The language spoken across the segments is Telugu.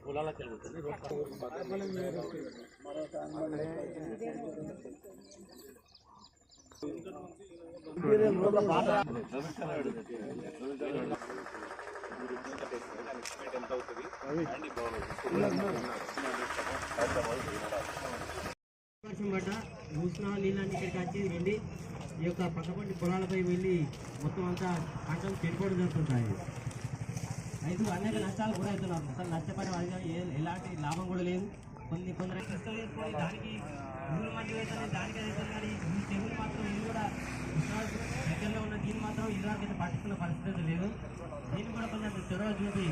పొలాలకు వెళ్తుంది వర్షం పడ్డ మూసిన నీళ్ళని ఇక్కడికి వచ్చి వెళ్ళి ఈ యొక్క పక్కపంటి పొలాలపై వెళ్ళి మొత్తం అంతా పంటలు చెడిపోవడం జరుగుతుంటాయి. రైతు అనేక నష్టాలు కూడా అవుతున్నారు. అసలు నష్టపడే వారికి ఎలాంటి లాభం కూడా లేదు. కొందరు తీసుకొని దానికి ఊరు మంది అవుతుంది, దానికి అవుతుంది. కానీ ఈ చెరువులు మాత్రం ఇది కూడా దగ్గరలో ఉన్న దీన్ని మాత్రం ఇదివరకైతే పట్టించుకున్న పరిస్థితి లేదు. దీన్ని కూడా కొంచెం చొరవ చూపి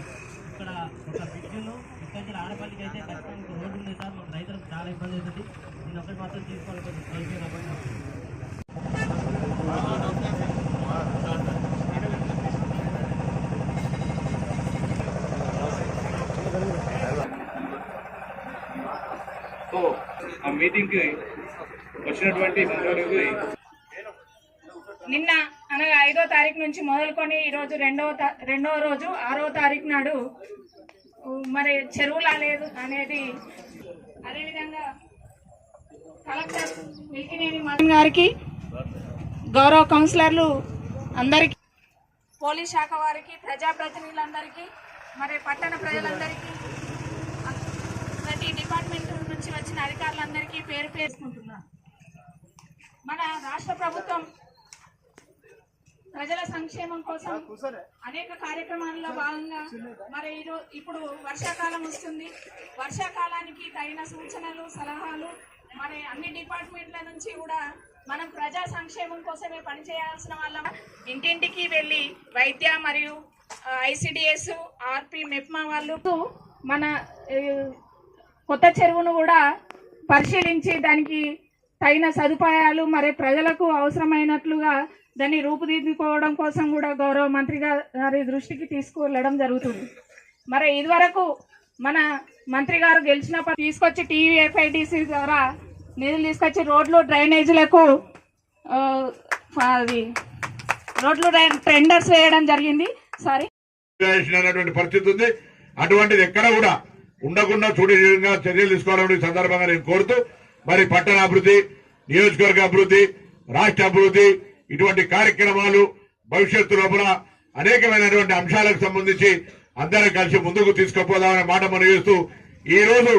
ఇక్కడ ఒక బ్రిడ్జ్ను ఇక్కడ ఆడపల్లికి అయితే ఖచ్చితంగా రోడ్డు ఉంది సార్. మాకు రైతులకు చాలా ఇబ్బంది అవుతుంది. దీన్ని ఒకటి మాత్రం తీసుకోవాలి. కొంచెం ఆ మీటింగ్ కి వచ్చినటువంటి మంత్రులకు నిన్న అనగా 5వ తారీఖు నుంచి మొదలుకొని ఈరోజు రెండవ రోజు 6వ తారీఖు నాడు మరి చెరువులా లేదు అనేది, అదేవిధంగా కలెక్టర్ మిల్కినేని మదన్ గారికి, గౌరవ కౌన్సిలర్లు అందరికీ, పోలీస్ శాఖ వారికి, ప్రజాప్రతినిధులందరికీ, మరి పట్టణ ప్రజలందరికీ, ప్రతి డిపార్ట్మెంట్ నుంచి వచ్చిన అధికారులందరికీ పేరు పేర్చుకుంటున్నాను. మన రాష్ట్ర ప్రభుత్వం ప్రజల సంక్షేమం కోసం అనేక కార్యక్రమాల్లో భాగంగా మరి ఇప్పుడు వర్షాకాలం వస్తుంది. వర్షాకాలానికి తగిన సూచనలు, సలహాలు మరి అన్ని డిపార్ట్మెంట్ల నుంచి కూడా మనం ప్రజా సంక్షేమం కోసమే పనిచేయాల్సిన వాళ్ళం. ఇంటింటికి వెళ్ళి వైద్య మరియు ICDS, RP, మెప్మా వాళ్ళు మన కొత్త చెరువును కూడా పరిశీలించి దానికి తగిన సదుపాయాలు మరి ప్రజలకు అవసరమైనట్లుగా దాన్ని రూపుదిద్దుకోవడం కోసం కూడా గౌరవ మంత్రి గారి దృష్టికి తీసుకువెళ్ళడం జరుగుతుంది. మరి ఇదివరకు మన మంత్రి గారు గెలిచినప్పుడు తీసుకొచ్చి TUFIDC ద్వారా నిధులు తీసుకొచ్చి రోడ్లు, డ్రైనేజీలకు రోడ్లు టెండర్స్ వేయడం జరిగింది. పరిస్థితి ఉంది. అటువంటిది ఎక్కడ కూడా ఉండకుండా చూడగా చర్యలు తీసుకోవాలని సందర్భంగా నేను కోరుతూ, మరి పట్టణ అభివృద్ధి, నియోజకవర్గ అభివృద్ధి, రాష్ట్ర అభివృద్ధి, ఇటువంటి కార్యక్రమాలు భవిష్యత్తు లోపల అనేకమైనటువంటి అంశాలకు సంబంధించి అందరం కలిసి ముందుకు తీసుకుపోదామనే మాట మనం చేస్తూ, ఈ రోజు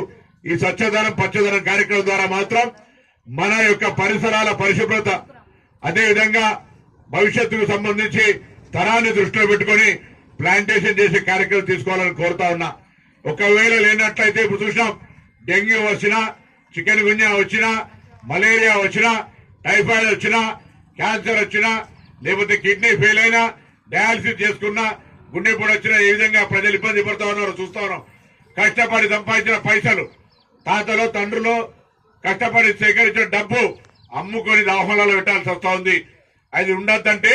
ఈ స్వచ్ఛదనం పచ్చదనం కార్యక్రమం ద్వారా మాత్రం మన యొక్క పరిసరాల పరిశుభ్రత, అదేవిధంగా భవిష్యత్తుకు సంబంధించి తరాన్ని దృష్టిలో పెట్టుకుని ప్లాంటేషన్ చేసే కార్యక్రమం తీసుకోవాలని కోరుతా ఉన్నా. ఒకవేళ లేనట్లయితే ఇప్పుడు చూసినాం, డెంగ్యూ వచ్చినా, చికెన్ గున్యా వచ్చినా, మలేరియా వచ్చినా, టైఫాయిడ్ వచ్చినా, క్యాన్సర్ వచ్చినా, లేకపోతే కిడ్నీ ఫెయిల్ అయినా, డయాలసిస్ చేసుకున్నా, గుండెపోటు వచ్చినా ఏ విధంగా ప్రజలు ఇబ్బంది పడుతూ ఉన్నారో చూస్తా ఉన్నాం. కష్టపడి సంపాదించిన పైసలు, తాతలో తండ్రులు కష్టపడి సేకరించిన డబ్బు అమ్ముకొని దాహంలో పెట్టాల్సి వస్తా ఉంది. అది ఉండద్దంటే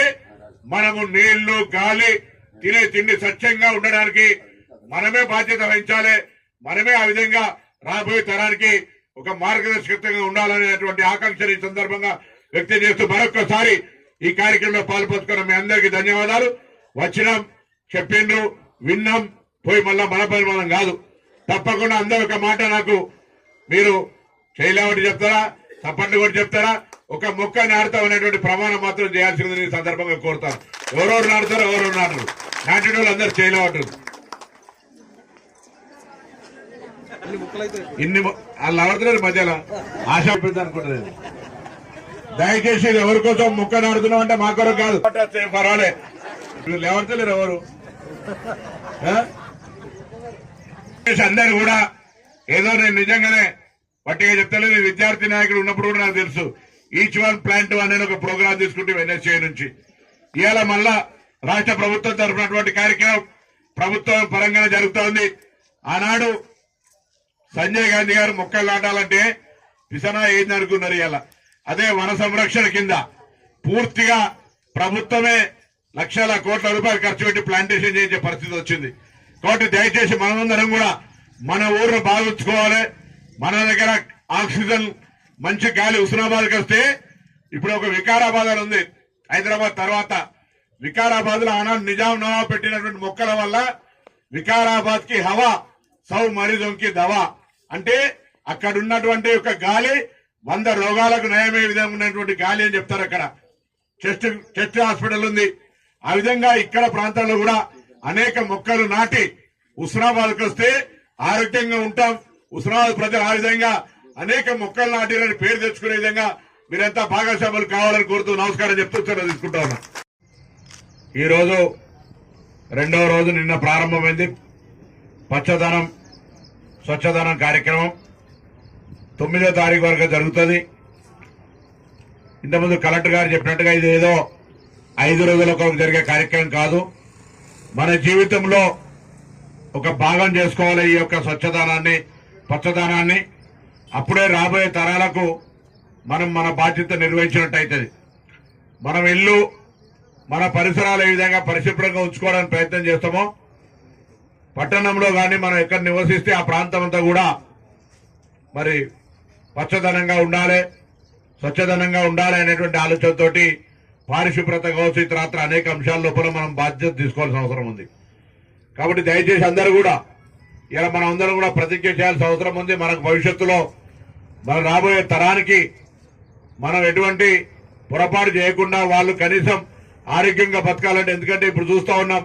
మనము నీళ్లు, గాలి, తినే తిండి స్వచ్ఛంగా ఉండడానికి మనమే బాధ్యత వహించాలి. మనమే ఆ విధంగా రాబోయే తరానికి ఒక మార్గదర్శకత్వంగా ఉండాలనేటువంటి ఆకాంక్షలు ఈ సందర్భంగా వ్యక్తం చేస్తూ మరొక్కసారి ఈ కార్యక్రమంలో పాల్పంచుకున్న మీ అందరికీ ధన్యవాదాలు. వచ్చినాం, చెప్పిండ్రు, విన్నాం, పోయి మళ్ళా మన పని మనం కాదు. తప్పకుండా అందరూ ఒక మాట నాకు మీరు చేయలేవటి చెప్తారా, తప్పట్లు కూడా చెప్తారా, ఒక మొక్క నాటుతాం అనేటువంటి ప్రమాణం మాత్రం చేయాల్సింది ఈ సందర్భంగా కోరుతాను. ఎవరెవరు నాటుతారో ఎవరెవరు నాటరు, నాటిన వాళ్ళు అందరూ చేయలేవట్టు. ఇన్ని వాళ్ళు ఆడుతున్నారు మధ్యలో ఆశ అనుకుంటుంది. దయచేసి ఎవరి కోసం మొక్క నాడుతున్నాం అంటే మా కొరకు కాదు, పర్వాలే. లేవడతలేరు ఎవరు. అందరు కూడా ఏదో నేను నిజంగానే పట్టిగా చెప్తలేదు. విద్యార్థి నాయకుడు ఉన్నప్పుడు కూడా నాకు తెలుసు. ఈచ్ వన్ ప్లాంట్ వన్ అనే ఒక ప్రోగ్రాం తీసుకుంటే NSCI నుంచి ఇవాళ మళ్ళా రాష్ట్ర ప్రభుత్వం తరఫునటువంటి కార్యక్రమం ప్రభుత్వం పరంగానే జరుగుతోంది. ఆనాడు సంజయ్ గాంధీ గారు మొక్కలు నాటాలంటే పిసనా ఏంది అనుకున్నారు. ఇవాళ అదే వన సంరక్షణ కింద పూర్తిగా ప్రభుత్వమే లక్షల కోట్ల రూపాయలు ఖర్చు పెట్టి ప్లాంటేషన్ చేయించే పరిస్థితి వచ్చింది. కాబట్టి దయచేసి మనమందరం కూడా మన ఊరును బాగుంచుకోవాలి. మన దగ్గర ఆక్సిజన్ మంచి గాలి హుస్నాబాద్కి వస్తే ఇప్పుడు ఒక వికారాబాద్ అని ఉంది హైదరాబాద్ తర్వాత. వికారాబాద్ లో ఆనాడు నిజాం నవాబ్ పెట్టినటువంటి మొక్కల వల్ల వికారాబాద్ కి హవా సౌ మరీజోంకి దవా అంటే అక్కడ ఉన్నటువంటి ఒక గాలి 100 రోగాలకు నయమయ్యే విధంగా ఉన్నటువంటి గాలి అని చెప్తారు. అక్కడ చెస్ట్ హాస్పిటల్ ఉంది. ఆ విధంగా ఇక్కడ ప్రాంతాల్లో కూడా అనేక మొక్కలు నాటి హుస్నాబాద్కి వస్తే ఆరోగ్యంగా ఉంటాం. హుస్నాబాద్ ప్రజలు ఆ విధంగా అనేక మొక్కలు నాటిరని పేరు తెచ్చుకునే విధంగా మీరంతా భాగస్వాములు కావాలని కోరుతూ నమస్కారం చెప్తూ తీసుకుంటా ఉన్నా. ఈ రోజు 2వ రోజు నిన్న ప్రారంభమైంది పచ్చదనం స్వచ్ఛదనం కార్యక్రమం. 9వ తారీఖు వరకు జరుగుతుంది. ఇంతకుముందు కలెక్టర్ గారు చెప్పినట్టుగా ఇది ఏదో 5 రోజుల కొరకు జరిగే కార్యక్రమం కాదు. మన జీవితంలో ఒక భాగం చేసుకోవాలి ఈ యొక్క స్వచ్ఛదనాన్ని పచ్చదనాన్ని. అప్పుడే రాబోయే తరాలకు మనం మన బాధ్యత నిర్వహించినట్టు అవుతుంది. మనం ఇల్లు మన పరిసరాలు ఏ విధంగా పరిశుభ్రంగా ఉంచుకోవడానికి ప్రయత్నం చేస్తామో పట్టణంలో కానీ మనం ఎక్కడ నివసిస్తే ఆ ప్రాంతం అంతా కూడా మరి పచ్చదనంగా ఉండాలి స్వచ్ఛదనంగా ఉండాలి అనేటువంటి ఆలోచనతోటి పారిశుభ్రత కావచ్చు ఇతరత్ర అనేక అంశాల లోపల మనం బాధ్యత తీసుకోవాల్సిన అవసరం ఉంది. కాబట్టి దయచేసి అందరూ కూడా ఇలా మనం అందరం కూడా ప్రతిజ్ఞ చేయాల్సిన అవసరం ఉంది. మనకు భవిష్యత్తులో మన రాబోయే తరానికి మనం ఎటువంటి పొరపాటు చేయకుండా వాళ్ళు కనీసం ఆరోగ్యంగా బతకాలంటే, ఎందుకంటే ఇప్పుడు చూస్తా ఉన్నాం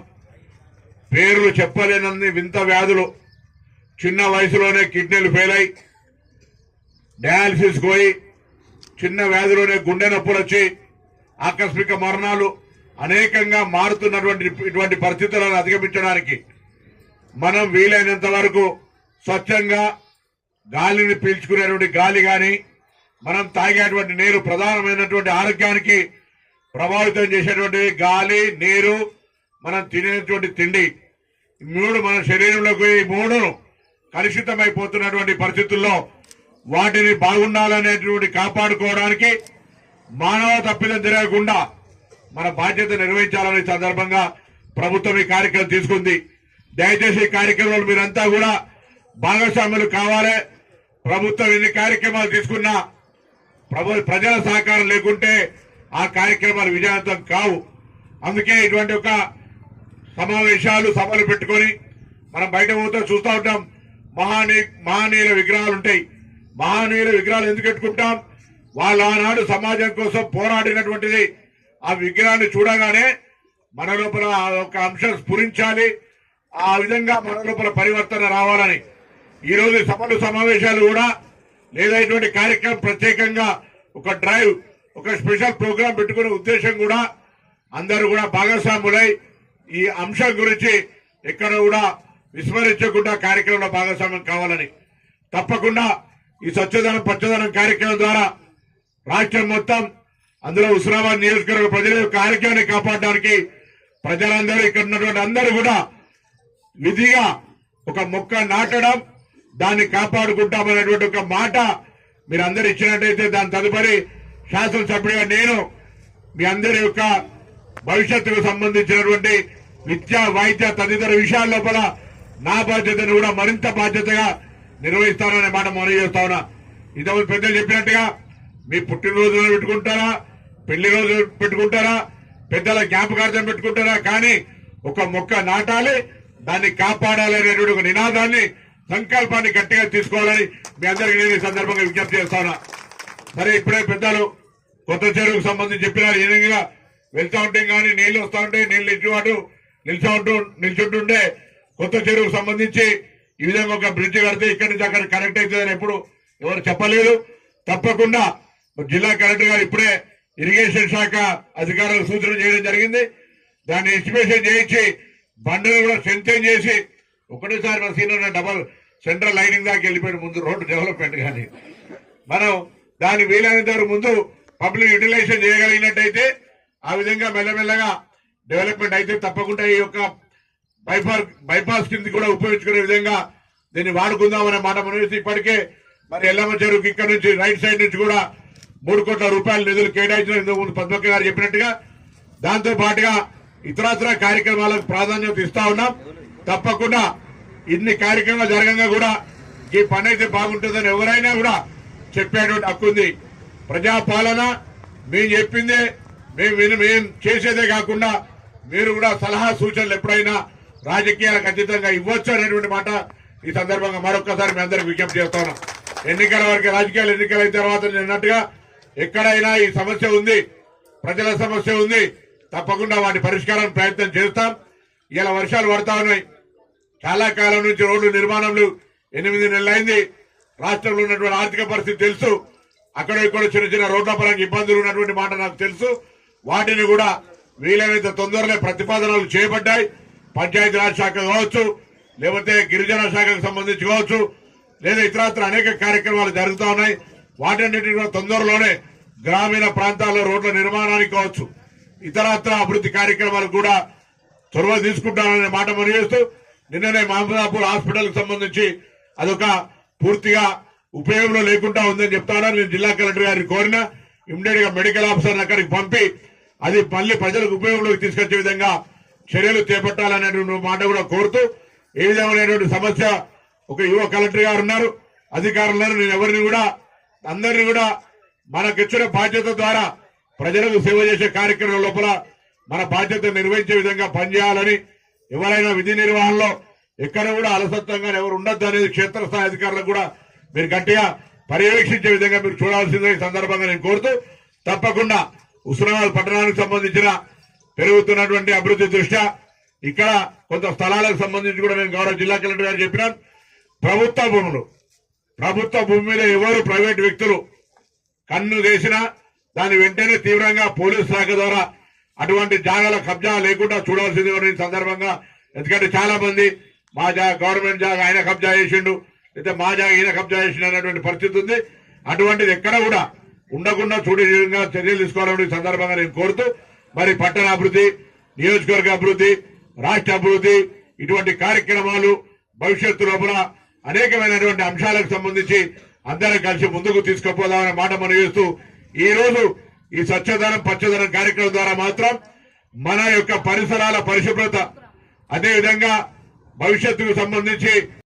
పేర్లు చెప్పలేనన్ని వింత వ్యాధులు. చిన్న వయసులోనే కిడ్నీలు ఫెయిల్ అయి డయాలసిస్ పోయి చిన్న వ్యాధిలోనే గుండె నొప్పులు వచ్చి ఆకస్మిక మరణాలు అనేకంగా మారుతున్నటువంటి ఇటువంటి పరిస్థితులను అధిగమించడానికి మనం వీలైనంత వరకు స్వచ్ఛంగా గాలిని పీల్చుకునేటువంటి గాలి గాని మనం తాగేటువంటి నీరు ప్రధానమైనటువంటి ఆరోగ్యానికి ప్రభావితం చేసేటువంటి గాలి నీరు మనం తినేటువంటి తిండి మూడు మన శరీరంలోకి ఈ మూడును కలుషితమైపోతున్నటువంటి పరిస్థితుల్లో వాటిని బాగుండాలనేటువంటి కాపాడుకోవడానికి మానవ తప్పిదం జరగకుండా మన బాధ్యత నిర్వహించాలనే సందర్భంగా ప్రభుత్వం ఈ కార్యక్రమం తీసుకుంది. దయచేసి ఈ కార్యక్రమంలో మీరంతా కూడా భాగస్వాములు కావాలి. ప్రభుత్వం ఎన్ని కార్యక్రమాలు తీసుకున్నా ప్రజల సహకారం లేకుంటే ఆ కార్యక్రమాలు విజయవంతం కావు. అందుకే ఇటువంటి ఒక సమావేశాలు సభలు పెట్టుకొని మనం బయట పోతే చూస్తూ ఉంటాం. మహనీయుల విగ్రహాలు ఉంటాయి. మహనీయుల విగ్రహాలు ఎందుకు పెట్టుకుంటాం? వాళ్ళు ఆనాడు సమాజం కోసం పోరాడినటువంటిది. ఆ విగ్రహాన్ని చూడగానే మన లోపల ఒక అంశం స్ఫురించాలి. ఆ విధంగా మన లోపల పరివర్తన రావాలని ఈరోజు సభలు సమావేశాలు కూడా లేదా ఇటువంటి కార్యక్రమం ప్రత్యేకంగా ఒక డ్రైవ్ ఒక స్పెషల్ ప్రోగ్రాం పెట్టుకునే ఉద్దేశం కూడా అందరూ కూడా భాగస్వాములై ఈ అంశం గురించి ఎక్కడ కూడా విస్మరించకుండా కార్యక్రమంలో భాగస్వామ్యం కావాలని తప్పకుండా ఈ స్వచ్ఛదనం పచ్చదనం కార్యక్రమం ద్వారా రాష్ట్రం మొత్తం అందులో హుస్నాబాద్ నియోజకవర్గ ప్రజల యొక్క ఆరోగ్యాన్ని కాపాడడానికి ప్రజలందరూ ఇక్కడ ఉన్నటువంటి అందరూ కూడా విధిగా ఒక మొక్క నాటడం దాన్ని కాపాడుకుంటామనేటువంటి ఒక మాట మీరు అందరు ఇచ్చినట్టయితే దాని తదుపరి శాసనసభ్యుడిగా నేను మీ అందరి యొక్క భవిష్యత్తుకు సంబంధించినటువంటి విద్య వైద్య తదితర విషయాల లోపల నా బాధ్యతను కూడా మరింత బాధ్యతగా నిర్వహిస్తాననే మాట మనవి చేస్తా ఉన్నా. ఇంతకుముందు పెద్దలు చెప్పినట్టుగా మీ పుట్టినరోజు పెట్టుకుంటారా, పెళ్లి రోజు పెట్టుకుంటారా, పెద్దల జ్ఞాపకార్థం పెట్టుకుంటారా, కానీ ఒక మొక్క నాటాలి, దాన్ని కాపాడాలి అనేటువంటి ఒక నినాదాన్ని సంకల్పాన్ని గట్టిగా తీసుకోవాలని మీ అందరికీ నేను ఈ సందర్భంగా విజ్ఞప్తి చేస్తాను. సరే, ఇప్పుడే పెద్దలు కొత్త చెరువుకు సంబంధించి చెప్పినారు. ఈ విధంగా వెళ్తా ఉంటే కానీ నీళ్లు వస్తూ ఉంటే నీళ్లు ఇచ్చేవాడు నిల్చుంటుంటే కొత్త చెరువుకు సంబంధించి ఈ విధంగా ఒక బ్రిడ్జ్ కడితే ఇక్కడి నుంచి అక్కడ కనెక్ట్ అవుతుందని ఎప్పుడు ఎవరు చెప్పలేదు. తప్పకుండా జిల్లా కలెక్టర్ గారు ఇప్పుడే ఇరిగేషన్ శాఖ అధికారులకు సూచన చేయడం జరిగింది. దాన్ని ఎస్టిమేషన్ చేయించి బండలు కూడా స్ట్రెంథెన్ చేసి ఒకటేసారి మన సీనియర్ డబల్ సెంట్రల్ లైనింగ్ దాకా వెళ్ళిపోయిన ముందు రోడ్డు డెవలప్మెంట్ కానీ మనం దాన్ని వీలైనంత వరకు ముందు పబ్లిక్ యూటిలైజేషన్ చేయగలిగినట్టయితే ఆ విధంగా మెల్లమెల్లగా డెవలప్మెంట్ అయితే తప్పకుండా ఈ యొక్క బైపాస్ కింద కూడా ఉపయోగించుకునే విధంగా దీన్ని వాడుకుందామనే మాట మనం ఇప్పటికే మరి ఎల్లమ్మ చెరువుకి ఇక్కడ నుంచి రైట్ సైడ్ నుంచి కూడా 3 కోట్ల రూపాయల నిధులు కేటాయించిన ఇంతకుముందు పద్మక్క గారు చెప్పినట్టుగా దాంతో పాటుగా ఇతరత్ర కార్యక్రమాలకు ప్రాధాన్యత ఇస్తా ఉన్నాం. తప్పకుండా ఇన్ని కార్యక్రమాలు జరగంగా కూడా ఈ పని అయితే బాగుంటుందని ఎవరైనా కూడా చెప్పేటువంటి హక్కు ఉంది. ప్రజాపాలన మేము చెప్పిందే మేము చేసేదే కాకుండా మీరు కూడా సలహా సూచనలు ఎప్పుడైనా రాజకీయాలకు అతీతంగా ఇవ్వచ్చు అనేటువంటి మాట ఈ సందర్భంగా మరొకసారి మీ అందరికి విజ్ఞప్తి చేస్తా ఉన్నాం. ఎన్నికల వరకు రాజకీయాలు ఎన్నికలు అయిన తర్వాత నిన్నట్టుగా ఎక్కడైనా ఈ సమస్య ఉంది, ప్రజల సమస్య ఉంది, తప్పకుండా వాటి పరిష్కారానికి ప్రయత్నం చేస్తాం. ఇలా వర్షాలు పడతా ఉన్నాయి. చాలా కాలం నుంచి రోడ్లు నిర్మాణంలో 8 నెలలైంది. రాష్ట్రంలో ఉన్నటువంటి ఆర్థిక పరిస్థితి తెలుసు. అక్కడ ఇక్కడ చిన్న చిన్న రోడ్ల పరంగా ఇబ్బందులు ఉన్నటువంటి మాట నాకు తెలుసు. వాటిని కూడా వీలైనంత తొందరలో ప్రతిపాదనలు చేయబడ్డాయి. పంచాయతీరాజ్ శాఖ కావచ్చు, లేకపోతే గిరిజన శాఖకు సంబంధించి కావచ్చు, లేదా ఇతరత్ర అనేక కార్యక్రమాలు జరుగుతూ ఉన్నాయి. వాటన్నిటిని కూడా తొందరలోనే గ్రామీణ ప్రాంతాల్లో రోడ్ల నిర్మాణానికి కావచ్చు, ఇతరత్ర అభివృద్ధి కార్యక్రమాలకు కూడా చొరవ తీసుకుంటాననే మాట మనయేస్తూ నిన్ననే మహబూబాపూర్ హాస్పిటల్ కు సంబంధించి అదొక పూర్తిగా ఉపయోగంలో లేకుండా ఉందని చెప్తాను. నేను జిల్లా కలెక్టర్ గారిని కోరిన ఇమ్మీడియట్ గా మెడికల్ ఆఫీసర్ అక్కడికి పంపి అది మళ్ళీ ప్రజలకు ఉపయోగంలోకి తీసుకొచ్చే విధంగా చర్యలు చేపట్టాలనేటువంటి మాట కూడా కోరుతూ, ఏ విధమైనటువంటి సమస్య ఒక యువ కలెక్టర్ గారు ఉన్నారు, అధికారులను నేను ఎవరిని కూడా అందరినీ కూడా మనకిచ్చిన బాధ్యత ద్వారా ప్రజలకు సేవ చేసే కార్యక్రమం లోపల మన బాధ్యత నిర్వహించే విధంగా పనిచేయాలని, ఎవరైనా విధి నిర్వహణలో ఎక్కడ కూడా అలసత్వంగా ఎవరు ఉండొద్దు అనేది క్షేత్రస్థాయి అధికారులకు కూడా మీరు గట్టిగా పర్యవేక్షించే విధంగా మీరు చూడాల్సిందే ఈ సందర్భంగా నేను కోరుతూ, తప్పకుండా హుస్నాబాద్ పట్టణానికి సంబంధించిన పెరుగుతున్నటువంటి అభివృద్ధి దృష్ట్యా ఇక్కడ కొంత స్థలాలకు సంబంధించి కూడా నేను గౌరవ జిల్లా కలెక్టర్ గారు చెప్పినాను. ప్రభుత్వ భూమి మీద ఎవరు ప్రైవేట్ వ్యక్తులు కన్ను వేసినా దాన్ని వెంటనే తీవ్రంగా పోలీసు శాఖ ద్వారా అటువంటి జాగాల కబ్జా లేకుండా చూడాల్సింది ఈ సందర్భంగా. ఎందుకంటే చాలా మంది మా గవర్నమెంట్ జాగా ఆయన కబ్జా చేసిండు, అయితే మా జాగా ఈయన కబ్జా చేసిండు అనేటువంటి పరిస్థితి ఉంది. అటువంటిది ఎక్కడ కూడా ఉండకుండా చూడే విధంగా చర్యలు తీసుకోవాలని ఈ సందర్భంగా నేను కోరుతూ, మరి పట్టణ అభివృద్ధి, నియోజకవర్గ అభివృద్ధి, రాష్ట్ర అభివృద్ధి, ఇటువంటి కార్యక్రమాలు భవిష్యత్తు లోపల అనేకమైనటువంటి అంశాలకు సంబంధించి అందరం కలిసి ముందుకు తీసుకుపోదామనే మాట మనం చేస్తూ, ఈ రోజు ఈ స్వచ్ఛదనం పచ్చదనం కార్యక్రమం ద్వారా మాత్రం మన యొక్క పరిసరాల పరిశుభ్రత, అదేవిధంగా భవిష్యత్తుకు సంబంధించి